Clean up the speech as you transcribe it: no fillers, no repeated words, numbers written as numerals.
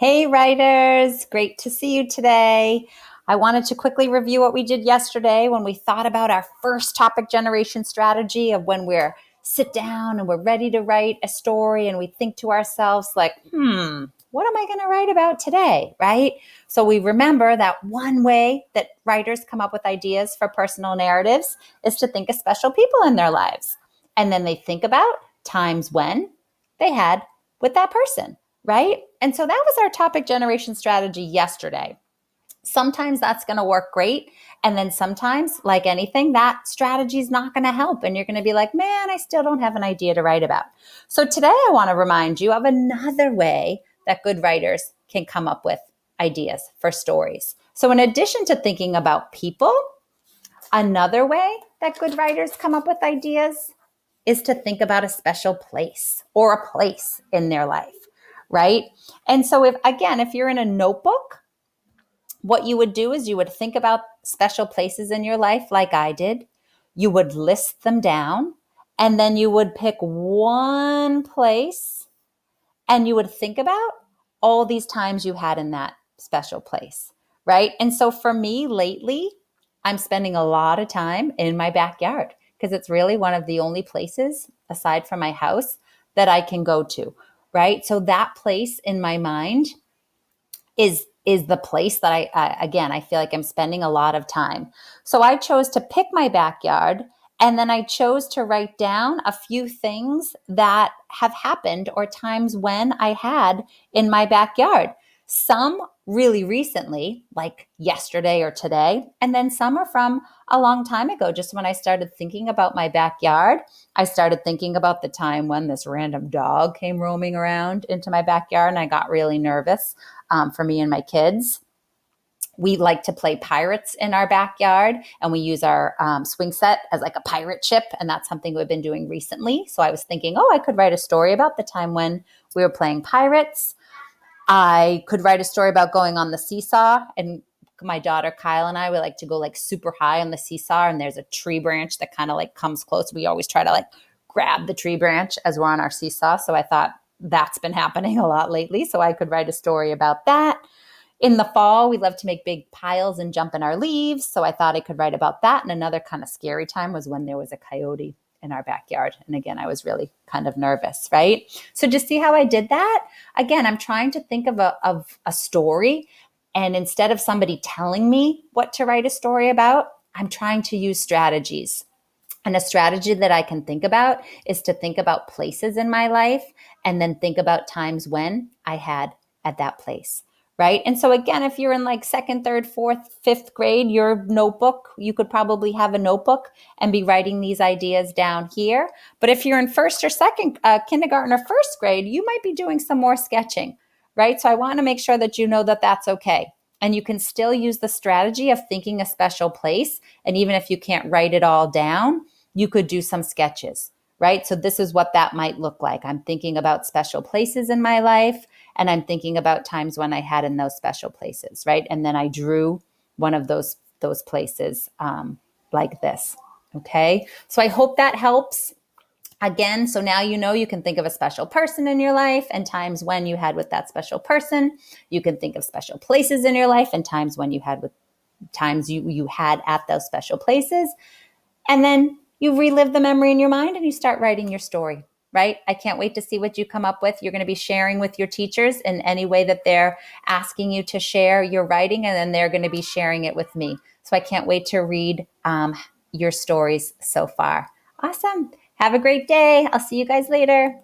Hey, writers. Great to see you today. I wanted to quickly review what we did yesterday when we thought about our first topic generation strategy of when we're sit down and we're ready to write a story and we think to ourselves like, what am I going to write about today, right? So we remember that one way that writers come up with ideas for personal narratives is to think of special people in their lives. And then they think about times when they had with that person, right? And so that was our topic generation strategy yesterday. Sometimes that's going to work great. And then sometimes, like anything, that strategy is not going to help. And you're going to be like, man, I still don't have an idea to write about. So today I want to remind you of another way that good writers can come up with ideas for stories. So in addition to thinking about people, another way that good writers come up with ideas is to think about a special place or a place in their life, right? And so if you're in a notebook, what you would do is you would think about special places in your life like I did. You would list them down and then you would pick one place and you would think about all these times you had in that special place, right? And so for me lately, I'm spending a lot of time in my backyard because it's really one of the only places aside from my house that I can go to, right? So that place in my mind is the place that I feel like I'm spending a lot of time. So I chose to pick my backyard and then I chose to write down a few things that have happened or times when I had in my backyard. Some really recently, like yesterday or today, and then some are from a long time ago. Just when I started thinking about my backyard, I started thinking about the time when this random dog came roaming around into my backyard and I got really nervous for me and my kids. We like to play pirates in our backyard and we use our swing set as like a pirate ship. And that's something we've been doing recently. So I was thinking, I could write a story about the time when we were playing pirates. I could write a story about going on the seesaw, and my daughter Kyle and I, we like to go like super high on the seesaw and there's a tree branch that kind of like comes close. We always try to like grab the tree branch as we're on our seesaw. So I thought that's been happening a lot lately. So I could write a story about that. In the fall, we love to make big piles and jump in our leaves. So I thought I could write about that. And another kind of scary time was when there was a coyote in our backyard. And again, I was really kind of nervous, right? So just see how I did that? Again, I'm trying to think of a story. And instead of somebody telling me what to write a story about, I'm trying to use strategies. And a strategy that I can think about is to think about places in my life and then think about times when I had at that place. Right. And so again, if you're in like second, third, fourth, fifth grade, your notebook, you could probably have a notebook and be writing these ideas down here. But if you're in first or second kindergarten or first grade, you might be doing some more sketching. Right. So I want to make sure that you know that that's okay. And you can still use the strategy of thinking a special place. And even if you can't write it all down, you could do some sketches. Right. So this is what that might look like. I'm thinking about special places in my life. And I'm thinking about times when I had in those special places, right? And then I drew one of those places like this, okay? So I hope that helps. Again, so now you know you can think of a special person in your life and times when you had with that special person. You can think of special places in your life and times when you had with times you had at those special places. And then you relive the memory in your mind and you start writing your story. Right? I can't wait to see what you come up with. You're going to be sharing with your teachers in any way that they're asking you to share your writing, and then they're going to be sharing it with me. So I can't wait to read your stories so far. Awesome. Have a great day. I'll see you guys later.